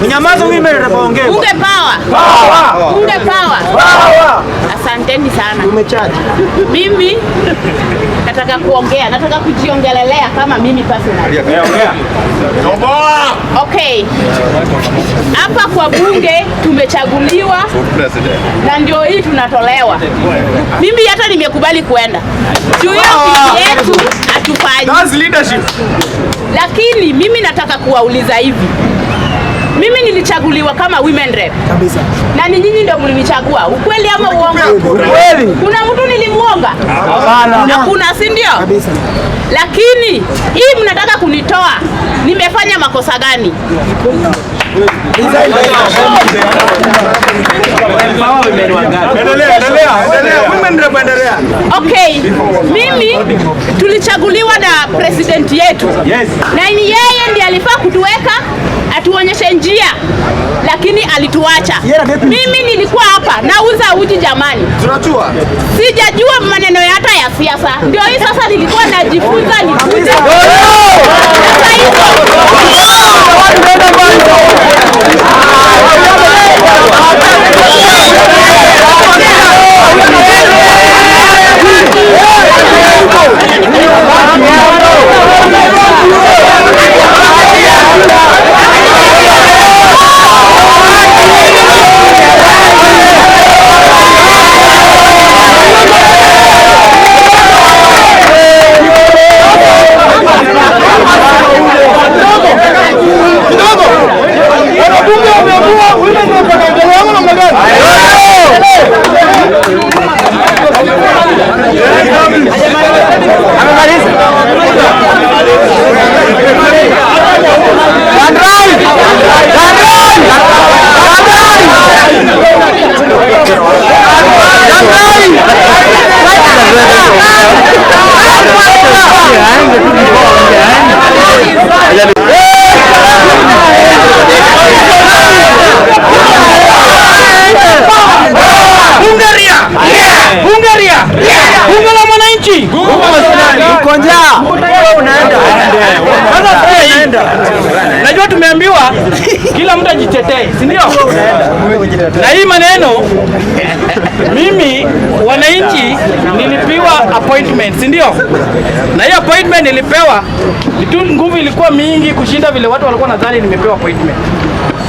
Unyamaza women tunapoongea. Bunge power. Bunge power. Asanteni sana. Umechaji. Mimi nataka kuongea, nataka kujiongelelea kama mimi personally. Okay. Hapa kwa bunge tumechaguliwa na ndio hii tunatolewa. Mimi hata nimekubali kuenda. Juu hiyo kiti yetu hatufanyi. That's leadership. Lakini mimi nataka kuwauliza hivi. Mimi nilichaguliwa kama women rep. Kabisa. Na ni nyinyi ndio mlinichagua. Ukweli ama uongo? Ukweli. Kuna mtu nilimuonga? Hapana. Hakuna, si ndio? Kabisa. Lakini hii mnataka kunitoa. Nimefanya makosa gani? Okay, mimi tulichaguliwa na president yetu. Yes. Na ni yeye ndiye alifaa kutuweka atuonyeshe njia, lakini alituacha. Mimi nilikuwa hapa nauza uji jamani. Tunajua. Sijajua maneno hata ya siasa. Ndio hii sasa nilikuwa najifunza nikuje. Najua tumeambiwa kila mtu ajitetee, si ndio? Na hii maneno mimi wananchi nilipewa appointment, si ndio? Na hii appointment nilipewa tu, nguvu ilikuwa mingi kushinda vile watu walikuwa nadhani nimepewa appointment.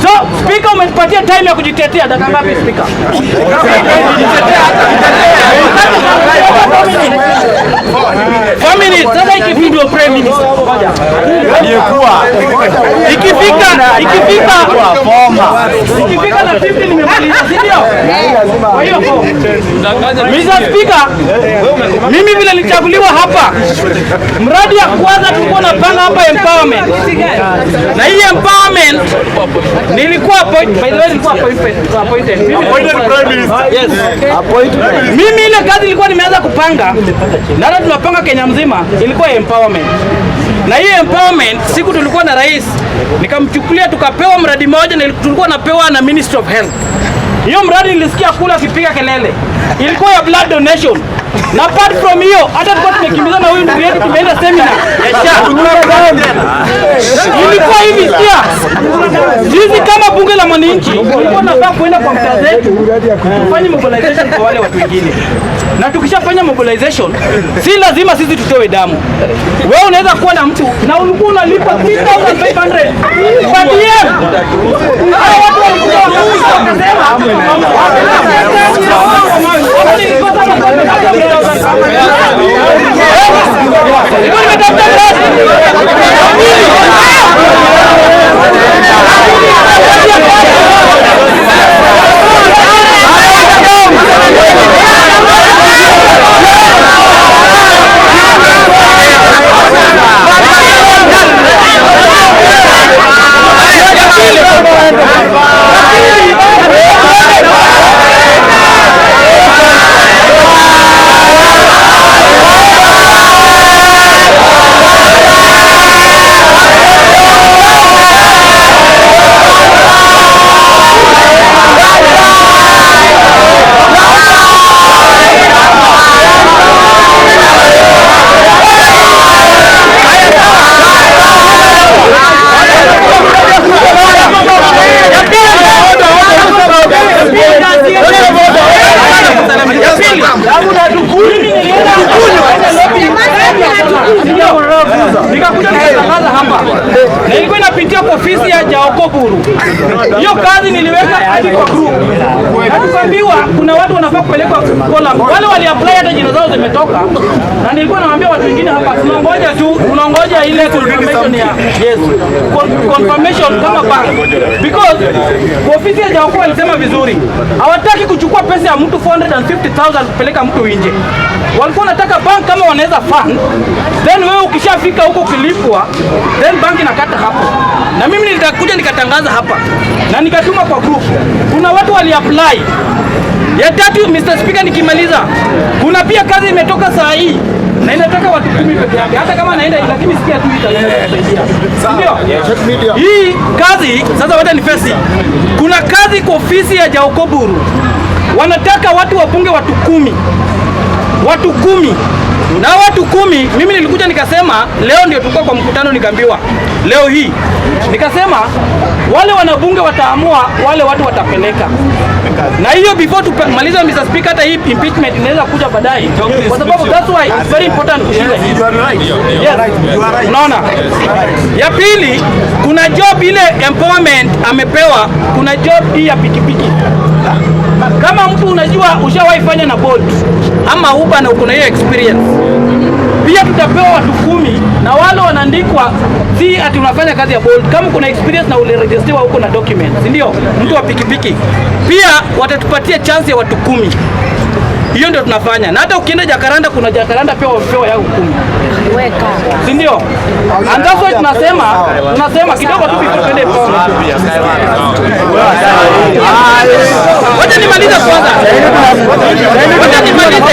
So, speaker umenipatia time ya kujitetea. Dakika ngapi speaker? 4 minutes. Sasa ikifika prime minister. Ngoja. Ikifika na 50 nimemaliza, si ndio? Kwa hiyo Mr. Speaker, mimi vile nilichaguliwa hapa, mradi ya kwanza tulikuwa tunapanga hapa empowerment. Na hii empowerment nilikuwa appointed. By the way, nilikuwa appointed. Prime Minister. Yes. Appointed. Mimi ile kazi nilikuwa nimeanza kupanga. Na hata tunapanga Kenya mzima, ilikuwa empowerment. Na hii empowerment siku tulikuwa na rais, nikamchukulia tukapewa mradi mmoja na tulikuwa napewa na Ministry of Health. Hiyo mradi nilisikia kula akipiga kelele. Ilikuwa ya blood donation. Na apart from hiyo, hata tulikuwa tumekimbizana na huyu ndugu yetu tumeenda seminar ya SHA. Ilikuwa hivi sikia. Sisi kama bunge la mwananchi, tulikuwa tunataka kwenda kwa mtaa zetu kufanya mobilization kwa wale watu wengine. Na tukishafanya mobilization, si lazima sisi tutoe damu. Wewe unaweza kuwa na mtu na ulikuwa unalipa 3500 kwa DM. Hao watu walikuwa wakasema nikakuja nikatangaza hapa, na ilikuwa inapitia kwa ofisi ya Jaokoburu. Hiyo kazi niliweka hadi kwa group, tukaambiwa kuna watu wanafaa kupelekwa column. Wale wali apply hata jina zao zimetoka, na nilikuwa nawaambia watu wengine hapa, tunangoja tu, tunangoja ile confirmation ya confirmation kama bank, because ofisi ya Jaokoburu alisema vizuri, hawataki kuchukua pesa ya mtu 450,000 kupeleka mtu nje. Walikuwa wanataka bank kama wanaweza fund, then wewe ukishafika huko kilipwa, then bank inakata hapo. Na mimi nilitakuja nikatangaza hapa na nikatuma kwa group. Kuna watu wali apply. Ya tatu, Mr. Speaker, nikimaliza, kuna pia kazi imetoka saa hii na inataka watu 10 peke yake, hata kama naenda, lakini sikia tu itasaidia. Ndio hii kazi sasa, wacha ni face. Kuna kazi kwa ofisi ya Jaokoburu, wanataka watu wapunge watu 10. Watu 10. Na watu 10, mimi nilikuja nikasema leo ndio tulikuwa kwa mkutano, nikaambiwa leo hii, nikasema wale wanabunge wataamua, wale watu watapeleka. Na hiyo before tumaliza, Mr. Speaker, hata hii impeachment inaweza kuja baadaye, kwa sababu that's why it's very important kushinda hii. Yes, unaona. Ya pili, kuna job ile empowerment amepewa, kuna job hii ya pikipiki. Kama mtu unajua ushawahi fanya na Bolt ama Uber na uko na hiyo experience, pia tutapewa watu 10, na wale wanaandikwa, si ati unafanya kazi ya Bolt. Kama kuna experience na uliregistriwa huko na documents, ndio mtu wa pikipiki, pia watatupatia chance ya watu 10. Hiyo ndio tunafanya. Na hata ukienda Jakaranda, kuna Jakaranda pia wapewa yao 10. Si ndio? And that's why tunasema kidogo tu tupende pombe. Wacha nimalize kwanza. Wacha nimalize.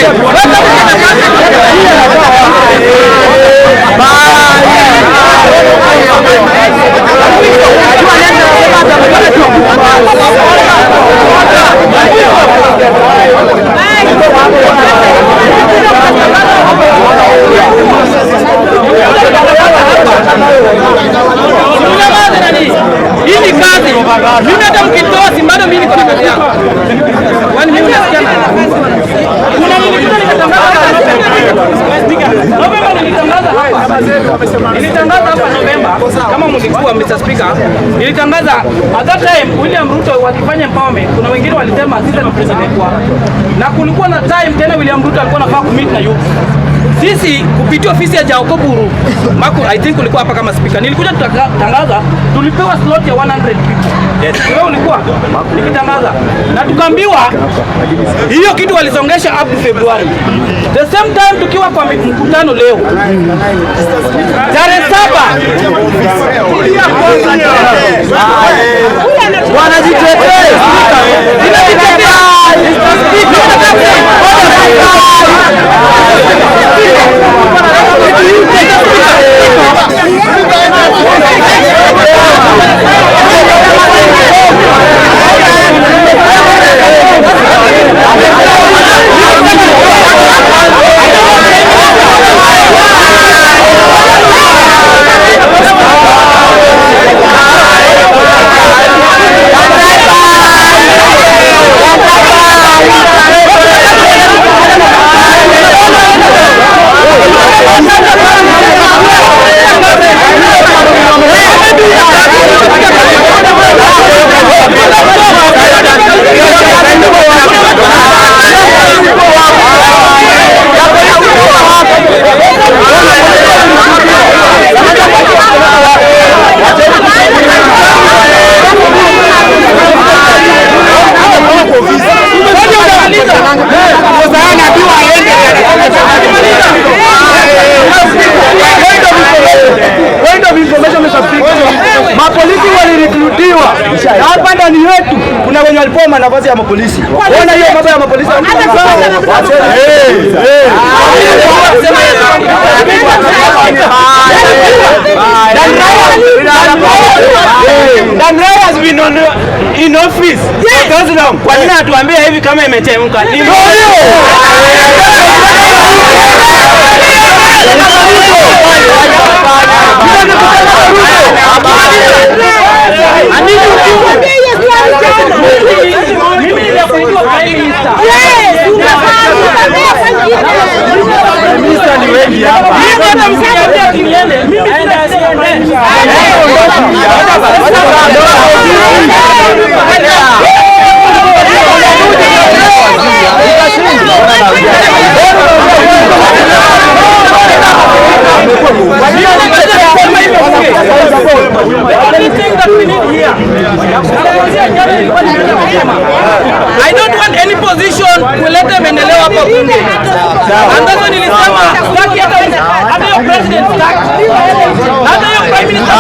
Hii ni kazi. Mimi hata mkitoa simbado mimi niko na kazi yangu. Kwani mimi nasikia kuna nilikuwa nikatangaza November, nilitangaza hapa November, kama mlikuwa Mr. Speaker, nilitangaza at that time William Ruto wakifanya empowerment, kuna wengine walisema sisi ni president wao, na kulikuwa na time tena William Ruto alikuwa anafaa kumeet na youth. Sisi kupitia ofisi ya Jaokoburu, I think ulikuwa hapa kama speaker, nilikuja tutangaza, tulipewa slot ya 100 people. Yes. Wewe ulikuwa nikitangaza, na tukaambiwa hiyo kitu walisongesha up to February. The same time tukiwa kwa mkutano leo tarehe 7 wanajitetea mapolisi walirekrutiwa hapa ndani yetu. Kuna wenye walipewa nafasi ya mapolisi. Ona hiyo mambo ya mapolisi. Dan Rai has been in office. Kwa nini atuambia hivi kama imechemka? Mimi I don't want any position kuleta maendeleo hapa bunge. Ambazo nilisema sitaki hata hiyo president sitaki. Hata hiyo prime minister.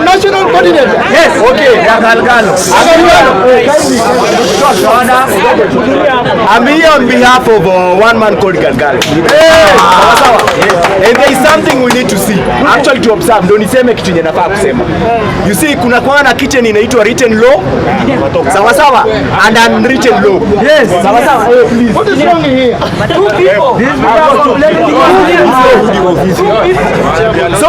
National coordinator. Yes, okay. I'm here on behalf of one man called Galgalo. And there is something we need to see. Actually to observe. Ndio niseme kitu yenye nafaa kusema. You see, kuna kwa na kitchen inaitwa written law. Sawa sawa. And unwritten law. Yes. Sawa sawa. Please. What is wrong here? Two people. So,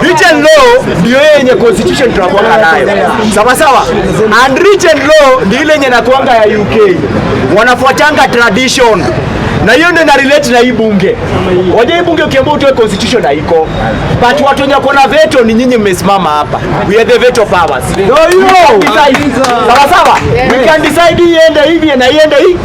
written law ndio yenye constitution tunakuanga nayo. Sawa sawa. Unwritten law ndio ile yenye nakuanga ya UK. Wanafuatanga tradition. Na hiyo ndio na relate na hii bunge. Waje hii bunge ukiambiwa utoe constitution haiko. But watu wenye kona veto ni nyinyi mmesimama hapa. We are the veto powers. Sawa sawa. We can decide iende hivi na iende hii.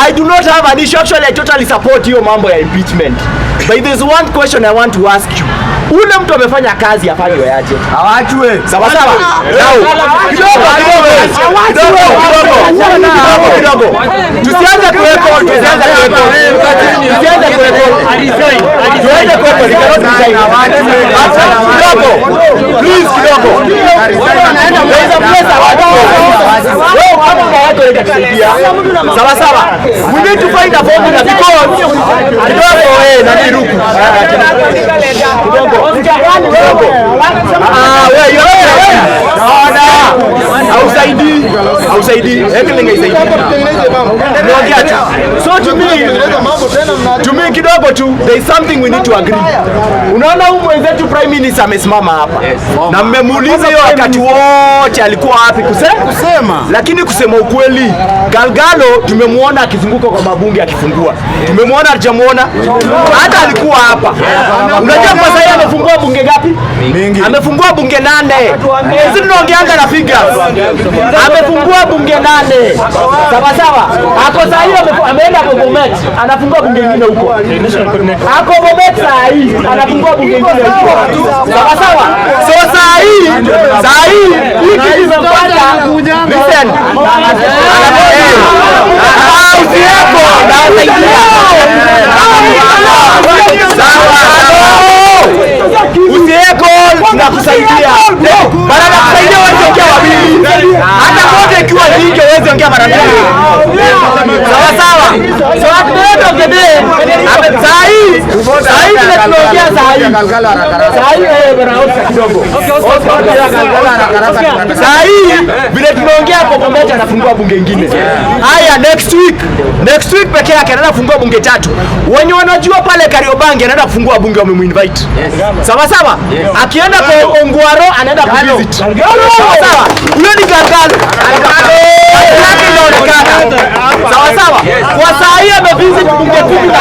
I do not have an issue. Actually I totally support hiyo mambo ya impeachment. But there's one question I want to ask you. Ule mtu amefanya kazi afanywe aje? Awachwe. Sawa sawa. Kidogo. Tusianze kuweko. Please kidogo. Sawa sawa. We need to find a formula because so to me kidogo tu, there is something we need to agree. Unaona huyu mwenzetu prime minister amesimama hapa na mmemuuliza hiyo wakati wote alikuwa wapi kusema, lakini kusema ukweli Galgalo tumemuona akizunguka kwa mabunge akifungua, tumemuona hajamuona hata alikuwa hapa. Unajua kwa sasa amefungua bunge gapi? Mingi. Amefungua bunge 8. Sisi tunaongeanga na figures. Amefungua bunge 8. Sawa sawa. Hapo sasa hiyo ameenda kwa Bomet, anafungua bunge lingine huko. Hapo Bomet sasa hii anafungua bunge lingine huko. Sawa sawa. So sasa hii hiki kimempata. Listen. Usieko na saidia. Usieko na kusaidia. Bana na kusaidia wewe ongea wawili. Hata kote ikiwa nyingi wewe ongea mara mbili. Sawa sawa. So at the end of the day, sahi tunaongea sahi. Sahi bana kidogo. Sahi vile tunaongea kwa pamoja anafungua bunge lingine. Haya next week pekee yake anaenda kufungua bunge 3. Wenye wanajua pale Kariobangi anaenda kufungua bunge wamemuinvite. Sawa sawa? Akienda kwa Ongwaro anaenda kuvisit. Sawa sawa? Huyo ni Galgalo. Sawa sawa? Kwa saa hii amevisit bunge 15.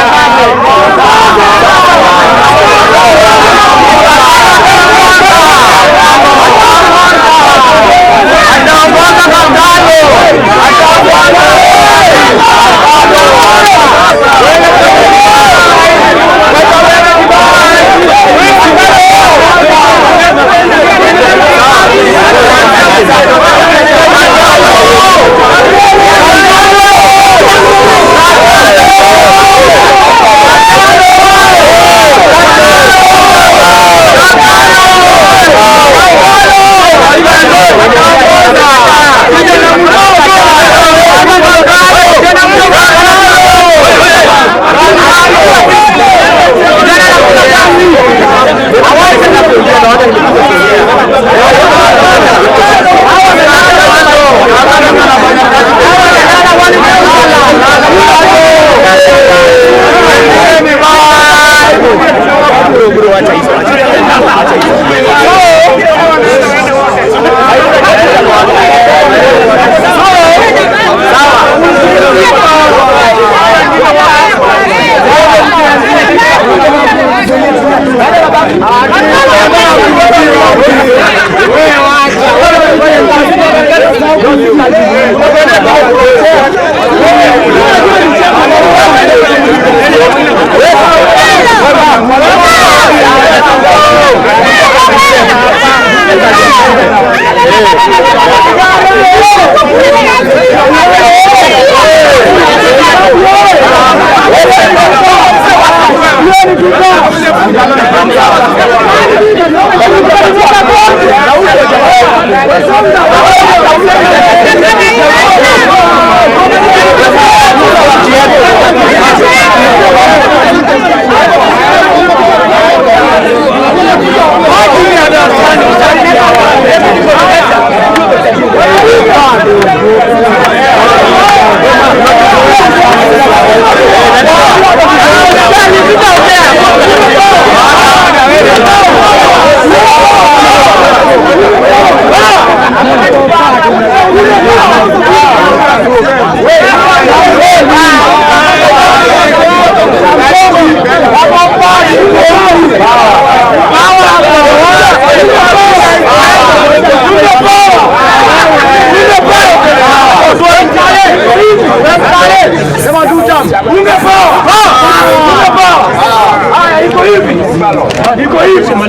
Ulisema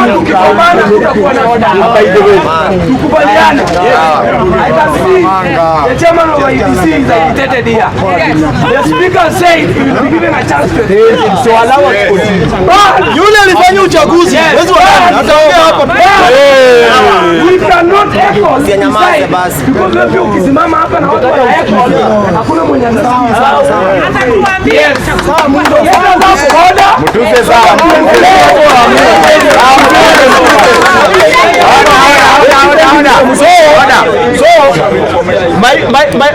tukikomana tutakuwa na tukubaliane. I can see the chairman of IEBC is agitated here. The speaker said he will be given a chance to so allow us to continue. Yule alifanya uchaguzi. Ataongea hapa. We cannot echo decide because wewe ukisimama hapa na watu wana echo hakuna mwenye anasikia sawa. Atakuambia Sawa Mungu. Mtuze sawa. So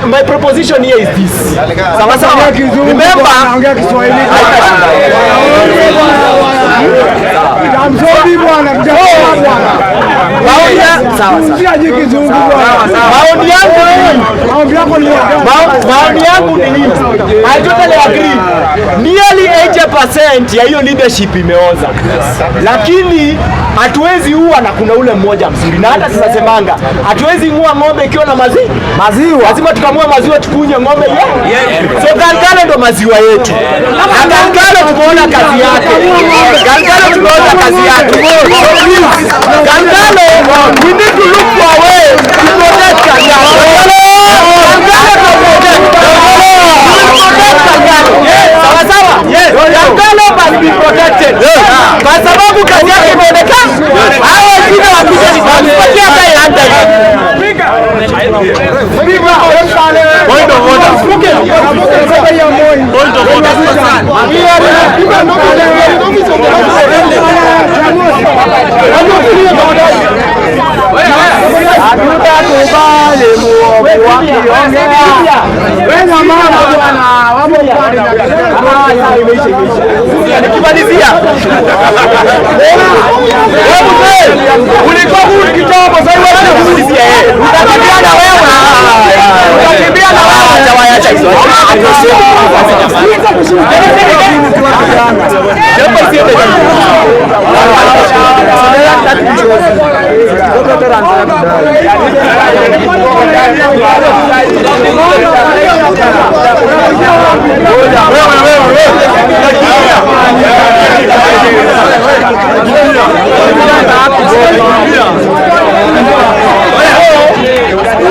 my proposition here is this. Sawa. Remember, maoni yangu ni nini? I totally agree. Nearly 80% ya hiyo leadership imeoza. Lakini hatuwezi ua na kuna ule mmoja mzuri. Na hata tunasemanga hatuwezi ngua ng'ombe ikiwa na maziwa. Lazima tukamue maziwa tukunye ng'ombe So Galgalo ndo maziwa yetu. Na Galgalo tumeona kazi yake. Galgalo tumeona kazi yake. Galgalo, we need to look for a way to protect Galgalo. Galgalo must be protected. Kwa sababu kazi yake imeonekana. Hao wengine wakipatia hata Point of order. Nikimalizia ulikuwa huru kitambo, sasa hivi unakumalizia yeye. Utakimbia na wewe. Utakimbia na wewe, hawaacha hizo.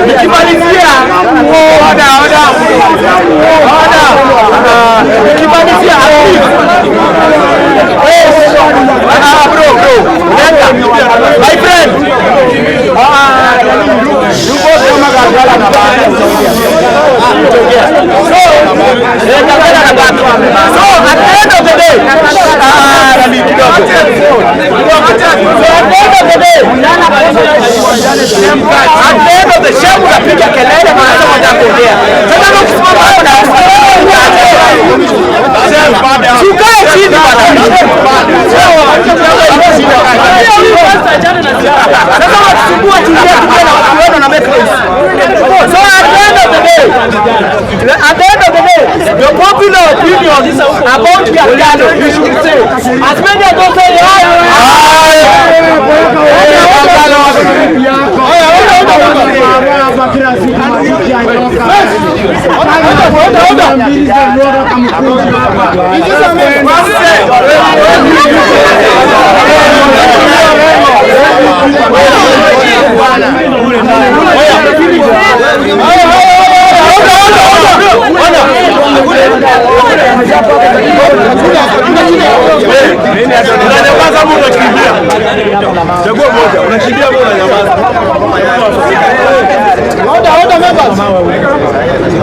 Nikimalizia my friend, so at the end of the day, unapiga kelele maana watakuongea. Sasa ukisimama hapo na sukae chini bwana. Sasa watusumbua tulia tukiona na message. So at the end of the day, the popular opinion about Galgalo, you should say, as many as those say,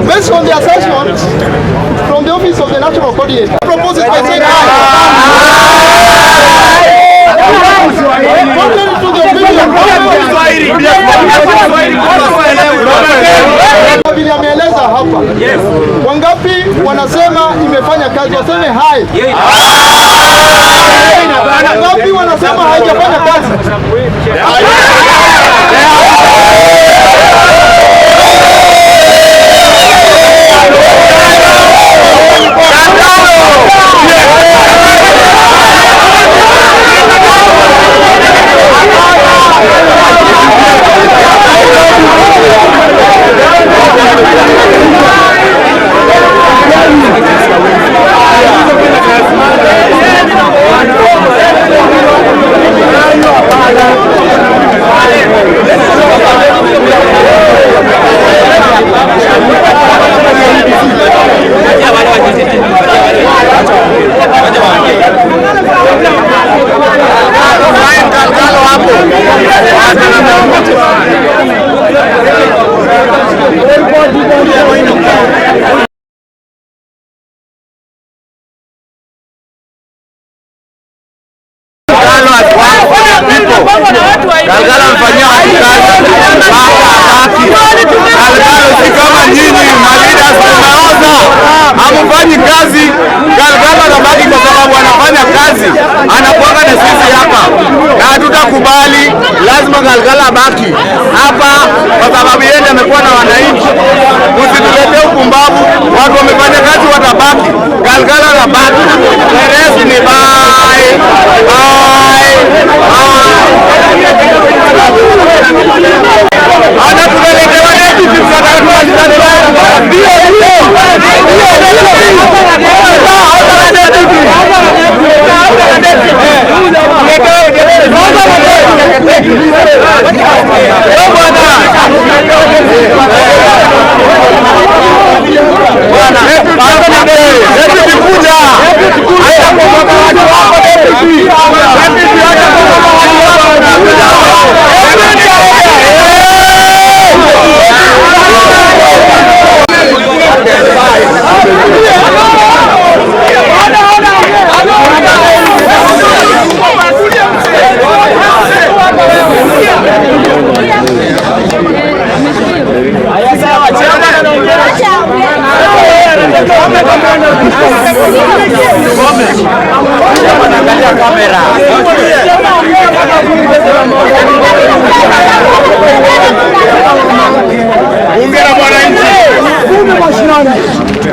based on the assessment from the office of the national coordinator, proposes by saying vile ameeleza hapa. Wangapi wanasema imefanya kazi? Waseme hai. Wangapi wanasema haijafanya kazi? nyinyi maleaders tumeoza, hamufanyi kazi. Galgala anabaki kwa sababu anafanya kazi, anakuanga na sisi hapa, na hatutakubali. Lazima Galgala abaki hapa kwa sababu yeye amekuwa na wananchi. Msituletee upumbavu, watu wamefanya kazi watabaki, Galgala anabaki. The rest ni bye. Ana tunaletewa neti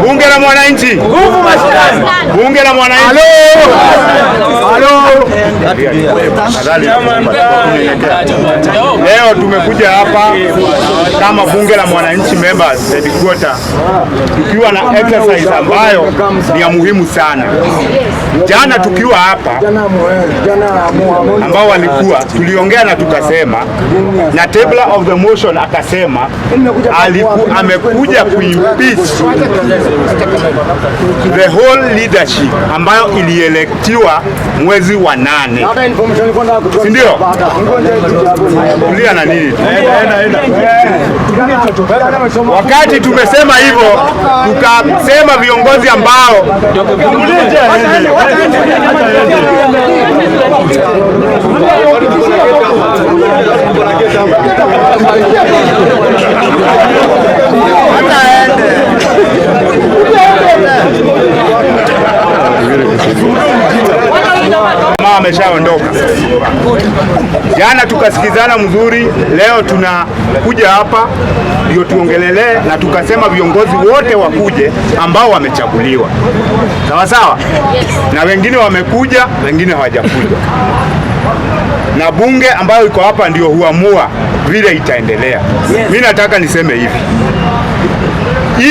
Bunge la Mwananchi. Bunge la Mwananchi. Leo tumekuja hapa kama Bunge la Mwananchi members headquarters, tukiwa na exercise ambayo ni ya muhimu sana. Jana tukiwa hapa ambao walikuwa tuliongea na tukasema, na tabler of the motion akasema amekuja kuimpeach the whole leadership ambayo ilielektiwa mwezi wa 8, si ndio? Kulia na nini? Wakati tumesema hivyo, tukasema viongozi ambao ameshaondoka. Jana tukasikizana mzuri, leo tunakuja hapa ndio tuongelelee, na tukasema viongozi wote wakuje ambao wamechaguliwa. Sawa sawa? Na wengine wamekuja, wengine hawajakuja. Na bunge ambayo iko hapa ndio huamua vile itaendelea. Mimi nataka niseme hivi.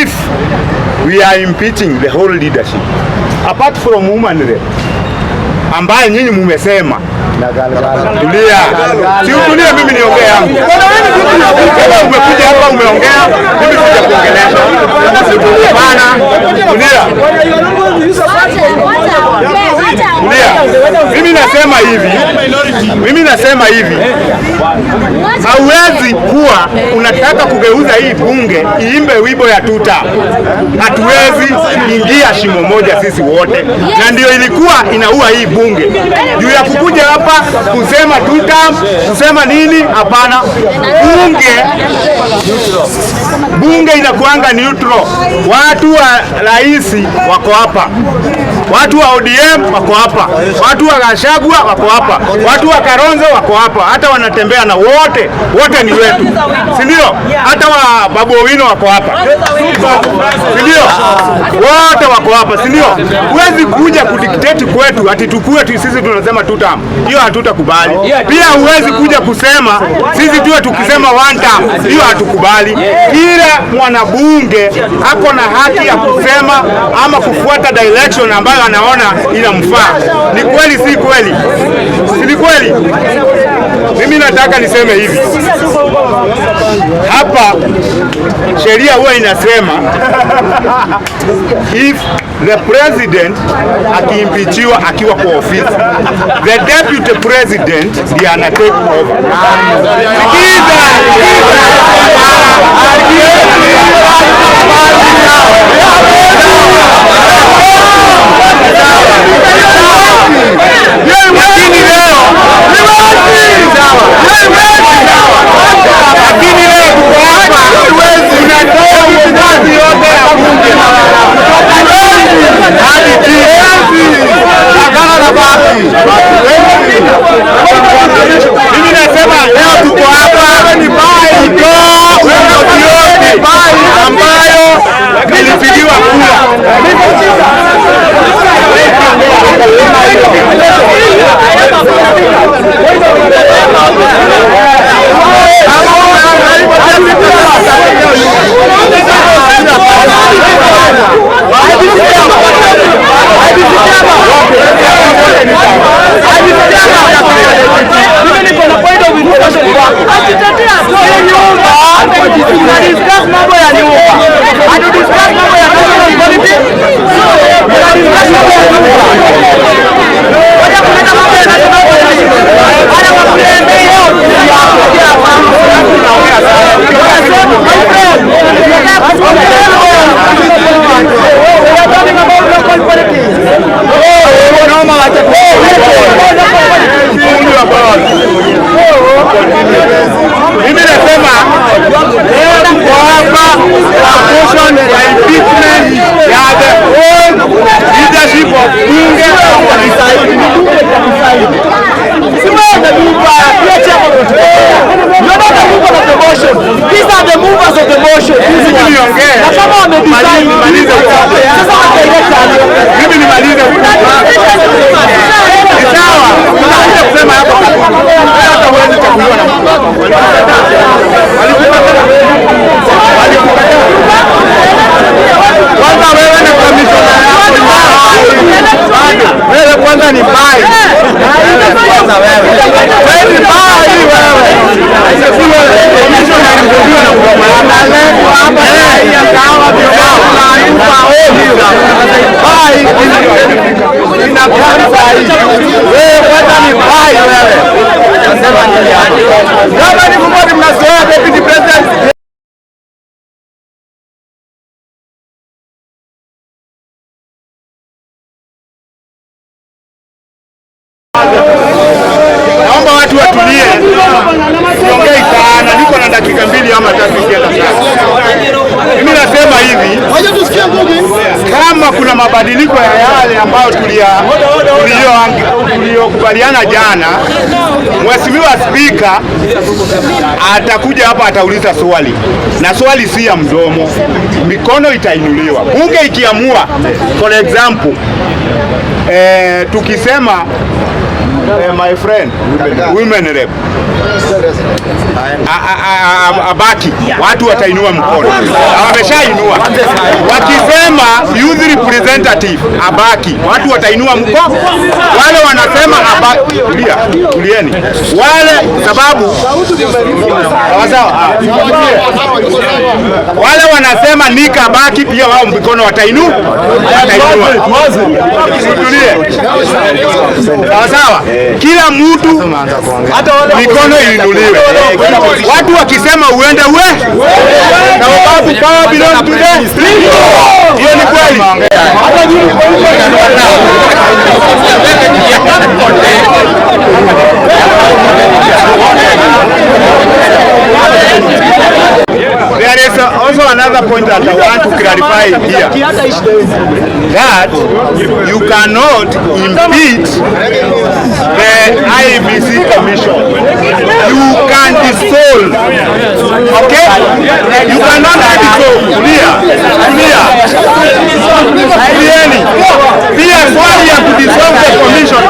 If we are impeaching the whole leadership, apart from women rep ambaye nyinyi mumesema, tulia. Si utulie, mimi niongee yangu. Kama umekuja hapa umeongea, mimi sija kuongelesha. Bana, tulia. Mimi nasema hivi. Hauwezi kuwa unataka kugeuza hii bunge iimbe wimbo ya tuta. Hatuwezi ingia shimo moja sisi wote. Na ndio ilikuwa inaua hii bunge. Juu ya kukuja hapa kusema tuta, kusema nini? Hapana. Bunge inakuanga neutral. Watu wa rais wako hapa. Watu wa ODM wako hapa. Watu wa Gachagua wako hapa. Watu wa Kalonzo wako hapa. Hata wanatembea na wote ni wetu. Si ndio? Hata wa Babu Owino wako hapa. Si ndio? Wote wako hapa, si ndio? Huwezi kuja kudictate kwetu ati tukue tu sisi tunasema two term. Hiyo hatutakubali. Pia huwezi kuja kusema sisi tuwe tukisema one term. Hiyo hatukubali. Kila mwanabunge ako na haki ya kusema ama kufuata direction ambayo anaona inamfaa. Ni kweli si kweli? Si ni kweli? Mimi nataka niseme hivi. Hapa sheria huwa inasema if the president akiimpeachiwa akiwa kwa ofisi, the deputy president ndiye ana take over. Lakini leo tuko hapa tunatoa Wewe kwanza ni bai wewe. Nasema nini hapa? Kama ni kumwona mnazoea deputy president naomba watu watulie. Siongei sana, niko na dakika 2 ama 3 kienda sasa. Mimi nasema hivi, kama kuna mabadiliko ya yale ambayo tuliyokubaliana jana, Mheshimiwa Spika atakuja hapa atauliza swali, na swali si ya mdomo, mikono itainuliwa. Bunge ikiamua, for example, tukisema my friend women rep abaki, watu watainua mkono, wameshainua. Wakisema youth representative abaki, watu watainua mkono. Wale wanasema abaki, tulieni wale, sababu wale wanasema nika abaki, pia wao mkono watainua. Tulie sawa, kila mtu mikono inuliwe. Watu wakisema uende na sababu power belongs to them. Hiyo ni kweli. There is also another point that I want to clarify here, that you cannot impeach the IEBC Commission. You can dissolve, okay? You cannot dissolve. Pia swali ya kudissolve the commission.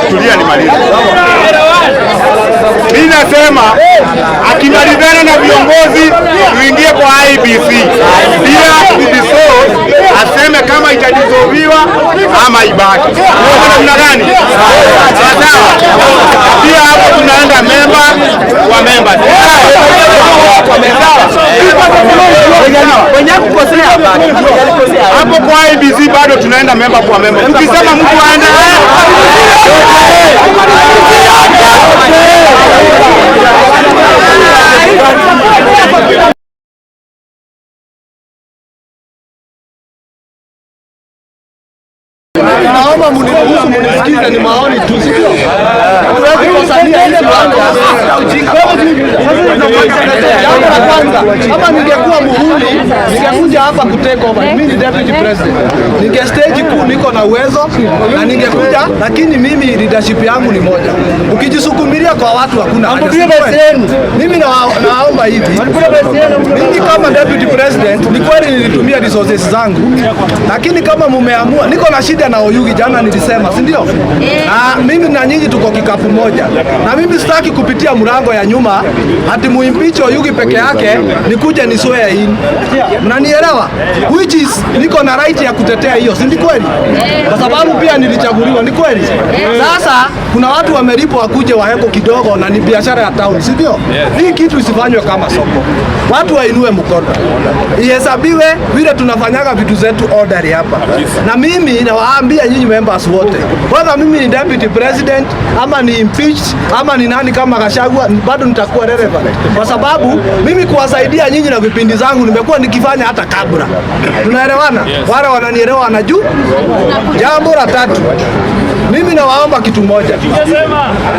Tulia nimalize. Mimi nasema akimalizana na viongozi tuingie kwa IEBC bila kudissolve, aseme kama itadisolviwa ama ibaki. Kuna gani? Sawa. Pia hapo tunaenda member wa member. Hapo kwa IEBC bado tunaenda member kwa member. Tukisema mtu aende naomba mniruhusu mnisikize, ni maoni tu, sio? Jambo la kwanza, kama ningekuwa muhuni, ningekuja hapa kutake over. Mimi ni deputy president, ningestage kuu, niko na uwezo na ningekuja, lakini mimi leadership yangu ni moja. Ukijisukumilia kwa watu hakuna haja. Mimi naomba hivi, mimi kama deputy president, ni kweli nilitumia resources zangu, lakini kama mumeamua, niko na shida na Oyugi, jana nilisema, si ndio? Na mimi na nyinyi tuko kikapu moja, na mimi sitaki kupitia mlango ya nyuma ati muimpeach Oyugi peke yake nikuje ni swear in. Mnanielewa? Which is niko na right ya kutetea hiyo, si ndi kweli? Kwa sababu pia nilichaguliwa, ni kweli? Sasa kuna watu wamelipwa wakuje waheko kidogo, na ni biashara ya town, si ndio? Hii kitu isifanywe kama soko. Watu wainue mkono, ihesabiwe vile tunafanyaga vitu zetu orderly hapa. Na mimi nawaambia nyinyi members wote, whether mimi ni deputy president ama ni impeached ama ni nani kama Gachagua, bado nitakuwa relevant, kwa sababu mimi kuwasaidia nyinyi na vipindi zangu nimekuwa nikifanya hata kabla. Tunaelewana? Wale wananielewa wanajua. Jambo la tatu, mimi nawaomba kitu moja.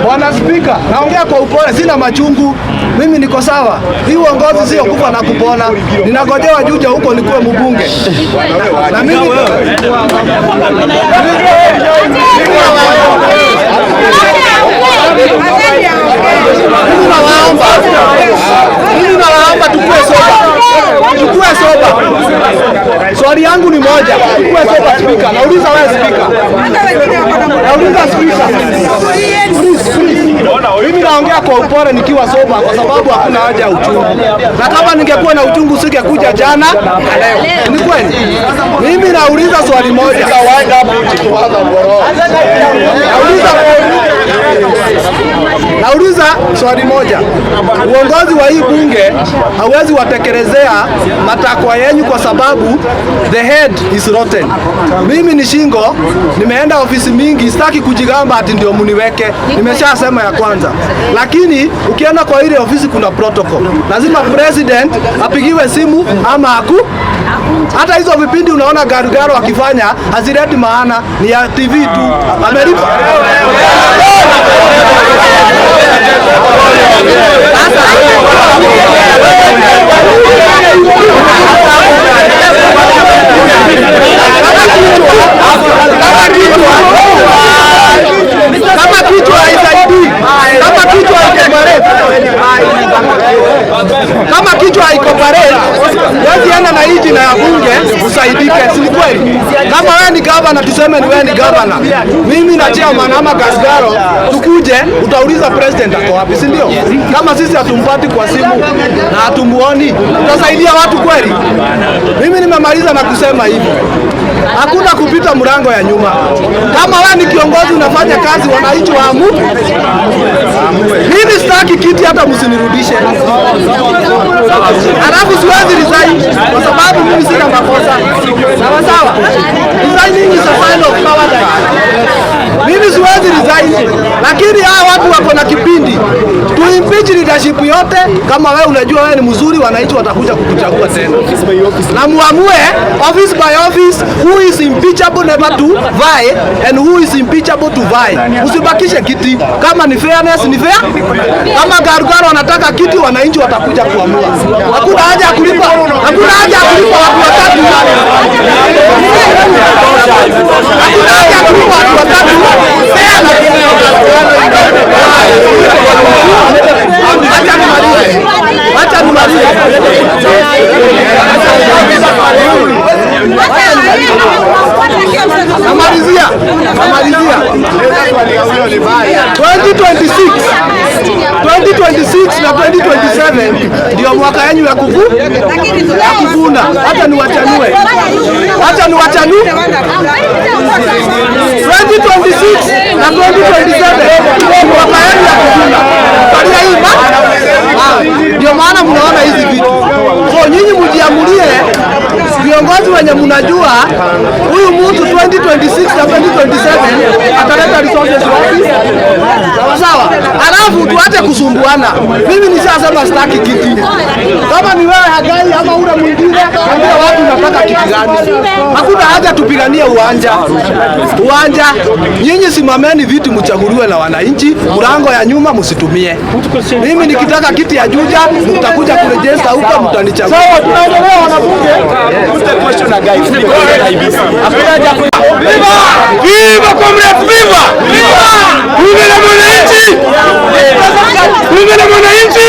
Bwana Spika, naongea kwa upole, sina machungu. Mimi niko sawa. Hii uongozi sio kufa na kupona. Ninagojewa Juja huko nikuwe mbunge. Na mimi nawaomba tukue soba. Tukue soba. Swali yangu ni moja. Tukue soba, Spika. Nauliza wewe Spika. Nauliza Spika. Mimi naongea kwa upole nikiwa soba kwa sababu hakuna haja ya uchungu. Na kama ningekuwa na uchungu singekuja jana leo. Ni kweli? Mimi nauliza swali moja. Nauliza swali moja. Uongozi wa hii bunge hauwezi watekelezea matakwa yenu kwa sababu the head is rotten. Mimi ni shingo, nimeenda ofisi mingi, sitaki kujigamba ati ndio muniweke. Nimeshasema ya kwanza. Lakini ukienda kwa ile ofisi kuna protocol. Lazima president apigiwe simu ama hata hizo vipindi unaona Garugaro akifanya hazileti maana, ni ya TV tu. Ameripa. Kama kichwa haisaidii, kama kichwa haikopareti, wezi enda na hii jina ya bunge usaidike, si kweli? Kama wewe ni gavana, tuseme ni wewe ni gavana, mimi na chairman ama Garugaro tukuje, utauliza president ako wapi, si ndio? Kama sisi hatumpati kwa simu na hatumuoni, tutasaidia watu kweli? Mimi nimemaliza na kusema hivi, hakuna kupita mlango ya nyuma. Kama wewe ni kiongozi unafanya kazi, wananchi waamu. Mimi sitaki kiti, hata msinirudishe. Alafu siwezi resign kwa sababu mimi sina makosa. Sawa sawa. Resigning is a sign of cowardice. Mimi siwezi resign, lakini hawa watu wako na kipindi. Tu impeach leadership yote. Kama wewe unajua wewe ni mzuri, wananchi watakuja kukuchagua tena. Na muamue office by office who is impeachable never to vie and who is impeachable to vie. Usibakishe kiti. Kama ni fairness ni fair. Kama Garugaro wanataka kiti, wananchi watakuja kuamua. Hakuna haja ya kulipa watu watatu. Hakuna haja ya kulipa watu watatu. Acha nimalize. Namalizia. 2026 na 2027 ndio mwaka yenu ya kuvuna. Acha niwachanue. 2026 na 2027 ndio mwaka yenu ya kuvuna. Ndio maana mnaona hizi vitu. So nyinyi mjiamulie viongozi wenye mnajua huyu mtu 2026 na 2027 ataleta resources wapi? Sawa sawa. Alafu tuache kusumbuana. Mimi nishasema sitaki kiti. Kama ni wewe Hagai ama ule mwingine, ambia watu nataka kiti gani? Hakuna haja tupiganie uwanja. Nyinyi simameni viti mchaguliwe na wananchi, mlango ya nyuma msitumie. Mimi nikitaka kiti ya Juja, mtakuja kurejesta huko mtanichagua. Sawa, tunaendelea wanabunge. Viva comrade, viva! Bunge la mwananchi! Bunge la mwananchi!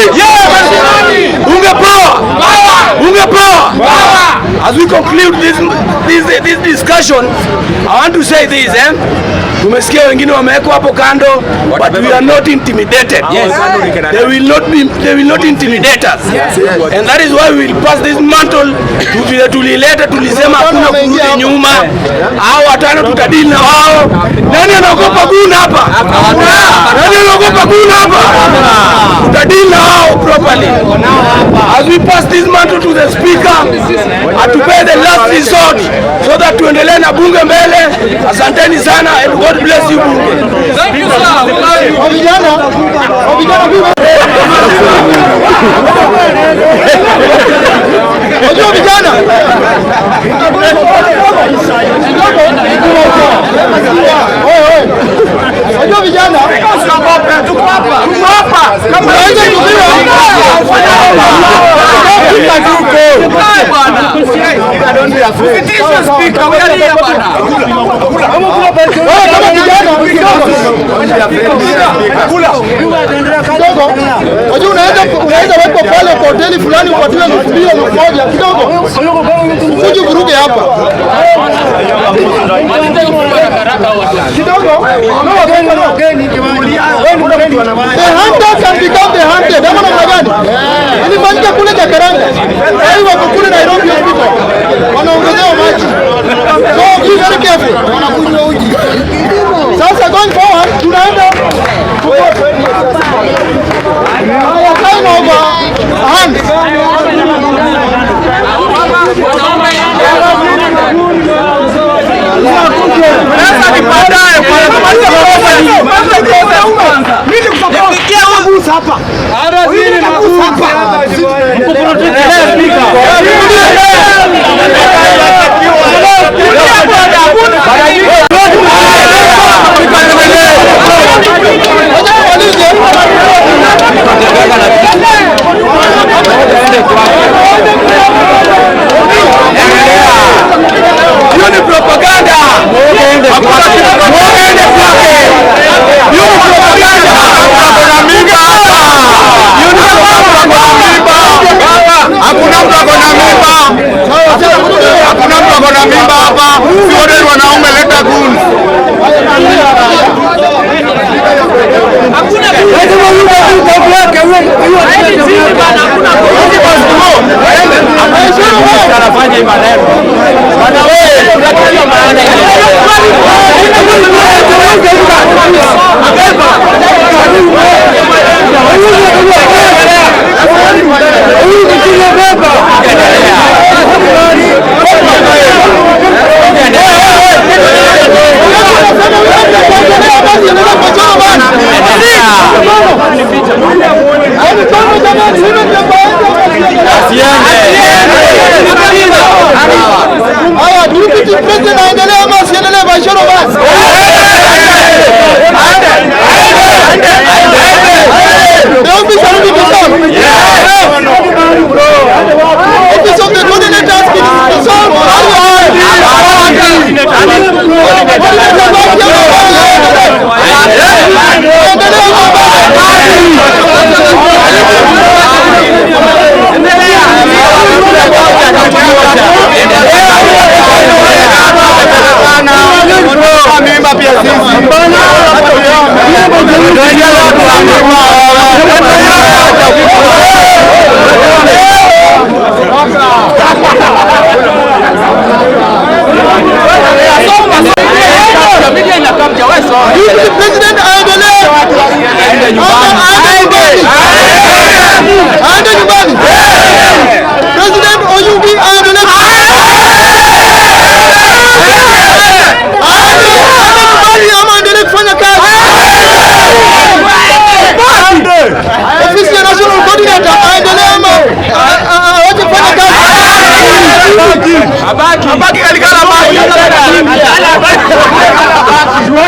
Bunge power! As we conclude this discussion, I want to say this, tumesikia wengine wamewekwa hapo kando, but we are not intimidated. Yes. They will not intimidate us. And that is why we will pass this mantle. Tulileta, tulisema hakuna kurudi nyuma. Hao watano tutadili na wao. Nani anaogopa Gun hapa? Tutadili na wao properly. As we pass this mantle to the speaker, atupe the last resort so that tuendelee na bunge mbele. Asanteni sana and God bless you bunge. Thank you sir. Vijana. Unajua vijana tuko hapa. Kama unaweza wekwa pale kwa hoteli fulani upatiwe 2,000 kidogo. Usije vuruge hapa. Kidogo. No, the hunter can become the hunted. Kama namna gani? Ilifanyika kule Jakaranda. Sasa wako kule Nairobi hospital. Wanaongezewa maji. So be very careful. Wanakunywa uji. Sasa going forward, tunaenda haya kind of hand. Sasa ni baadaye kwa hapa.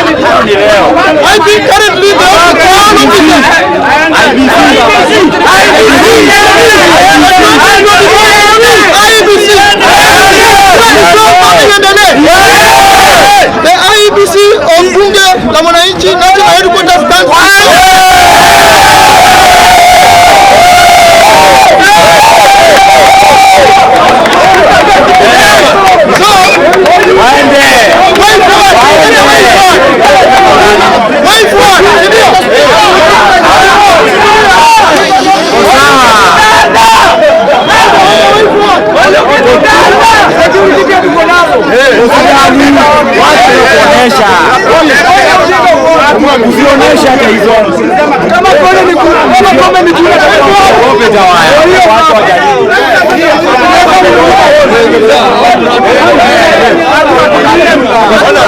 I think currently they are the IEBC of Bunge la Mwananchi National Headquarters usionyesha hizo kama kone ni kama ni kule kwa tawaya watu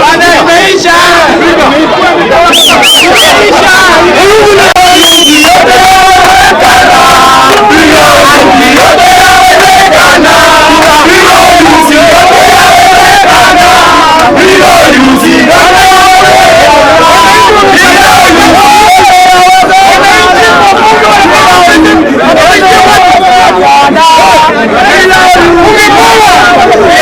wajadili imeisha Ungekuwa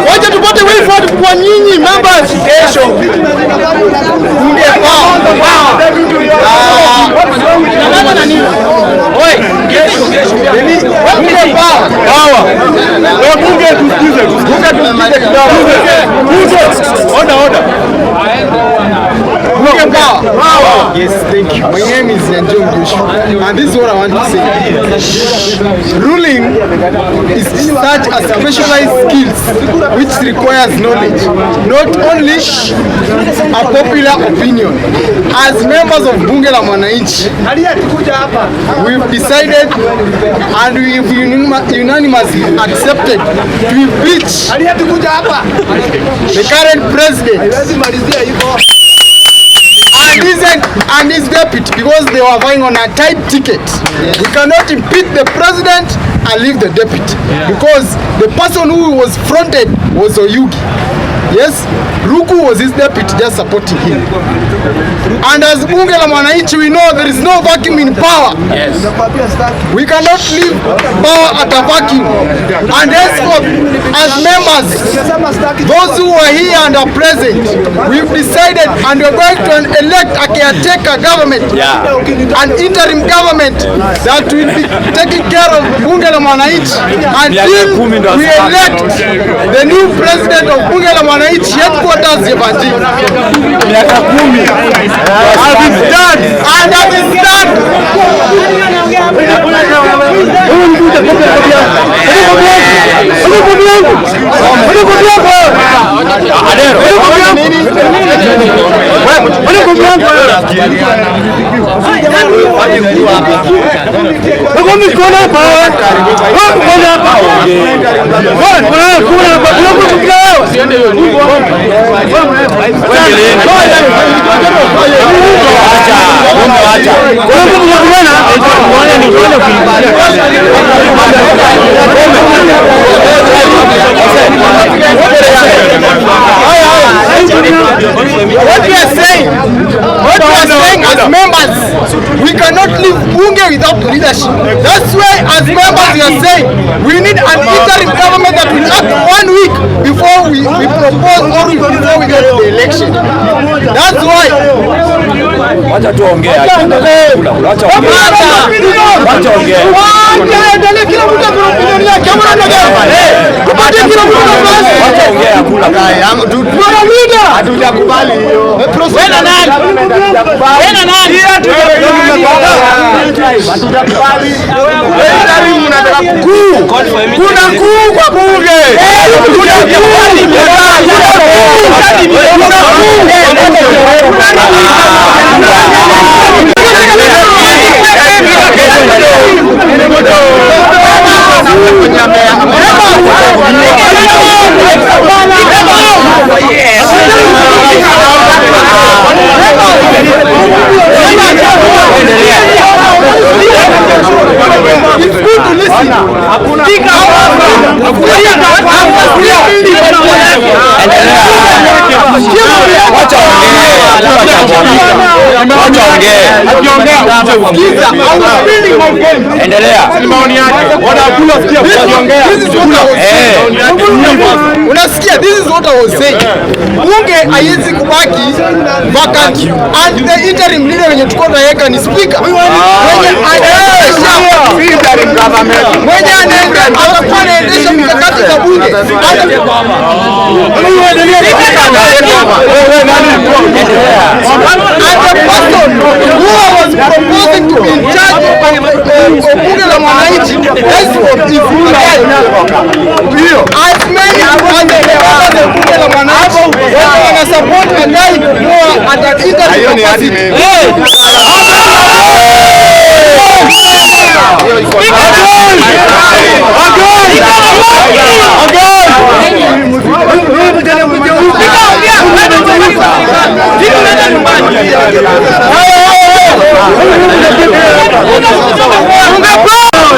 Wacha tupate way forward kwa nyinyi members kesho. Yes, thank you. My name is John Joshua, and this is what I want to say. Ruling is such a specialized skills which requires knowledge, not only a popular opinion. As members of Bunge la Mwananchi, we've decided and we've unanimously accepted to impeach the current president and his deputy because they were vying on a tight ticket. We cannot impeach the president and leave the deputy because the person who was fronted was Oyugi. Yes, Ruku was his deputy just supporting him. And as Bunge la Mwananchi, we know there is no vacuum in power. Yes. We cannot leave power at a vacuum. And henceforth, as members, those who are here and are present, we've decided and we're going to elect a caretaker government, an interim government that will be taking care of Bunge la Mwananchi until we elect the new president of Bunge la Mwananchi headquarters Yevanji. What we are saying as members, we cannot leave Bunge without leadership. That's why as members we are saying we need an interim government that will act 1 week before we propose or before we get to the election. That's why. Wacha tuongee. Wacha ongee. Kila mtu ana opinion yake. Wacha ongea kula kaya. Hatujakubali hiyo. Wewe na nani? Hatujakubali. Wewe mnataka kukuu. Kuna kuu kwa bunge. Kuna Unasikia, this is what I was saying. Bunge haiwezi kubaki vacant and the interim leader wenye tuko naweka ni speaker. Mwenye atakuwa anaendesha mikakati za bunge. proposing to be in charge of bunge la mwananchi, as many as bunge la mwananchi wana support a guy who at an interim capacity.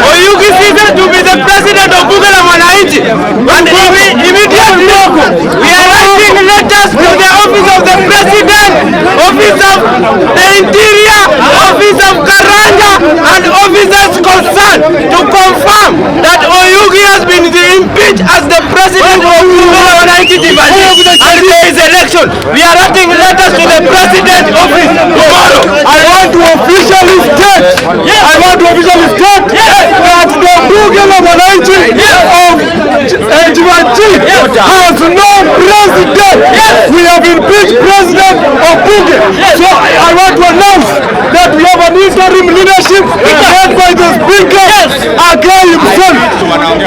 Oyugi Caesar to be the president of Bunge la Mwananchi, and immediately we are writing letters to the office of the president, office of the interior, office of Karanja, and officers concerned to confirm that Oyugi has been impeached as the president of Bunge la Mwananchi and there is election. We are writing letters to the president office tomorrow. I want to officially state that the Bunge la Mwananchi of Jivanji has no president. We have impeached president of Bunge. So I want to announce that we have an interim leadership led by the speaker, Agai himself.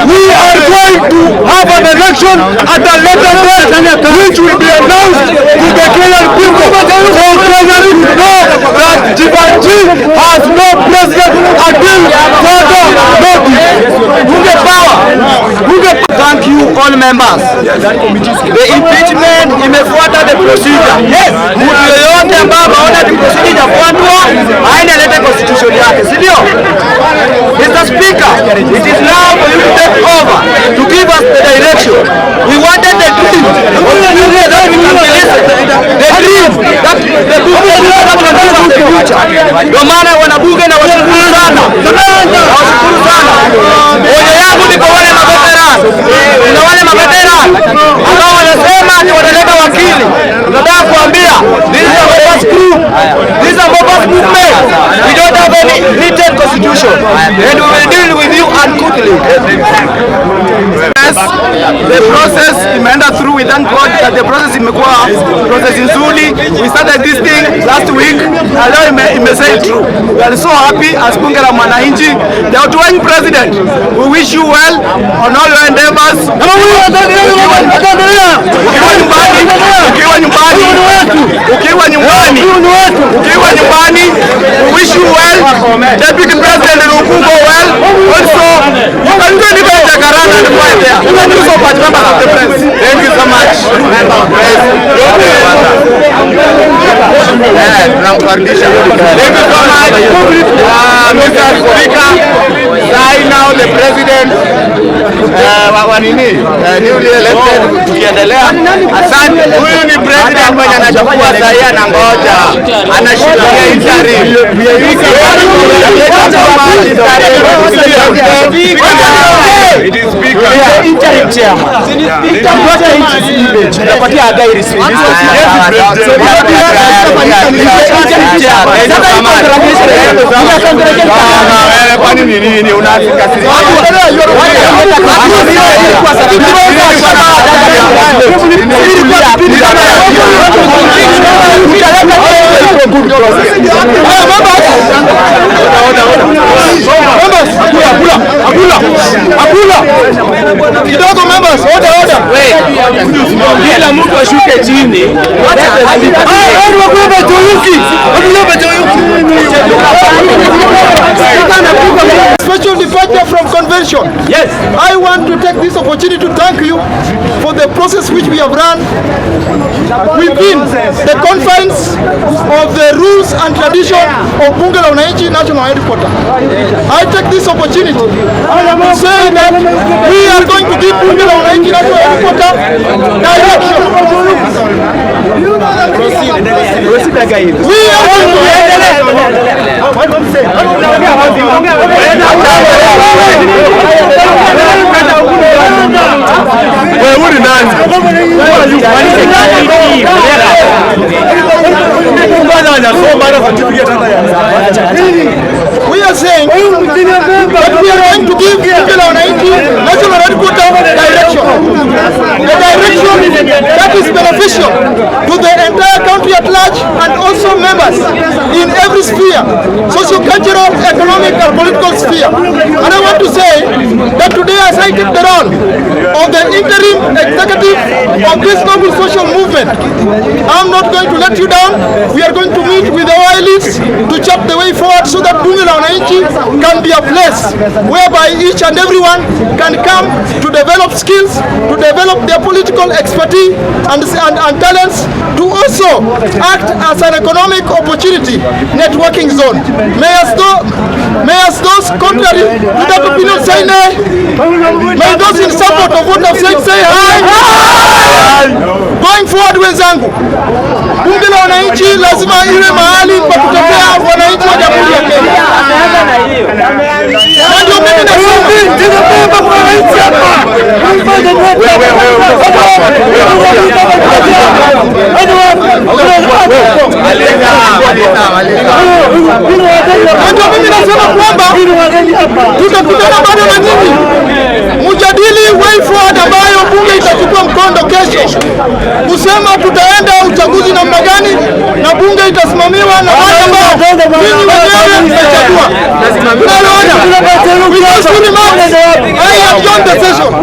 We are going to have an election at a later date which will be announced to the Kenyan people. So Kenyan people know that Jivanji has no president until further notice. Bunge power. Thank you all members. The impeachment imefuata the procedure. Yes. Mtu yoyote ambaye anaona the procedure inafuatwa aende alete constitution yake, si ndio? Mr. Speaker, it is now for you to take over to give us the direction. We wanted the dream that we can listen. The dream that the Bunge can give us the future. Ndio maana wanabunge na washukuru sana. Washukuru sana. Moja yangu ni kwa wale maveterani. Kuna wale maveterani ambao wanasema ati wataleta wakili. Tunataka kuambia this is a Mobas group. This is a Mobas movement. We don't have any written constitution. And we will deal with you uncookly. The process imeenda through. We thank God that the process imekuwa process nzuri. We started this thing last week. Na leo imesay true. We are so happy as Bunge la Mwananchi. The outgoing president, we wish you well on all your endeavors. Ukiwa nyumbani, we wish you well. Deputy President Lukugo well. Also, you can do it better Jacaranda and right there. Thank you so much, members of the press. Thank you so much. Thank you so much, Mr. Speaker. Right now the president newly elected, tukiendelea. Asante. Huyu ni president mwenye anachukua sahihi, anangoja, anashikilia interim. It is speaker. Interim chairman. Tunapatia Agai receipt. Kwani ni nini unafika sisi? Kidogo members, order. Kila mtu ashuke chini. Special departure from convention. Yes. I want to take this opportunity to thank you for the process which we have run within the confines of the rules and tradition of Bunge la Mwananchi National Headquarters. I take this opportunity to say that we are going to give Bunge la Mwananchi National Headquarters direction. We are going we are saying that we are going to give Bunge la Mwananchi National Headquarters direction. The direction Today, as I take the role of the interim executive of this noble social movement, I'm not going to let you down. We are going to meet with our elites to chart the way forward so that Bunge la Wananchi can be a place whereby each and everyone can come to develop skills, to develop their political expertise and talents, to also act as an economic opportunity networking zone. May as those contrary to that opinion say nay. May those in support of what I've said say hi. Going forward, wenzangu, Bunge la Wananchi lazima iwe mahali pa kutetea wananchi wa Jamhuri ya Kenya. Na ndio mimi nasema kwamba tutakutana bado na nyinyi mjadili way forward ambayo bunge itachukua mkondo kesho, kusema tutaenda uchaguzi namna gani na bunge itasimamiwa na wale ambao nyinyi wenyewe mtachagua. Tunaona I have joined the session.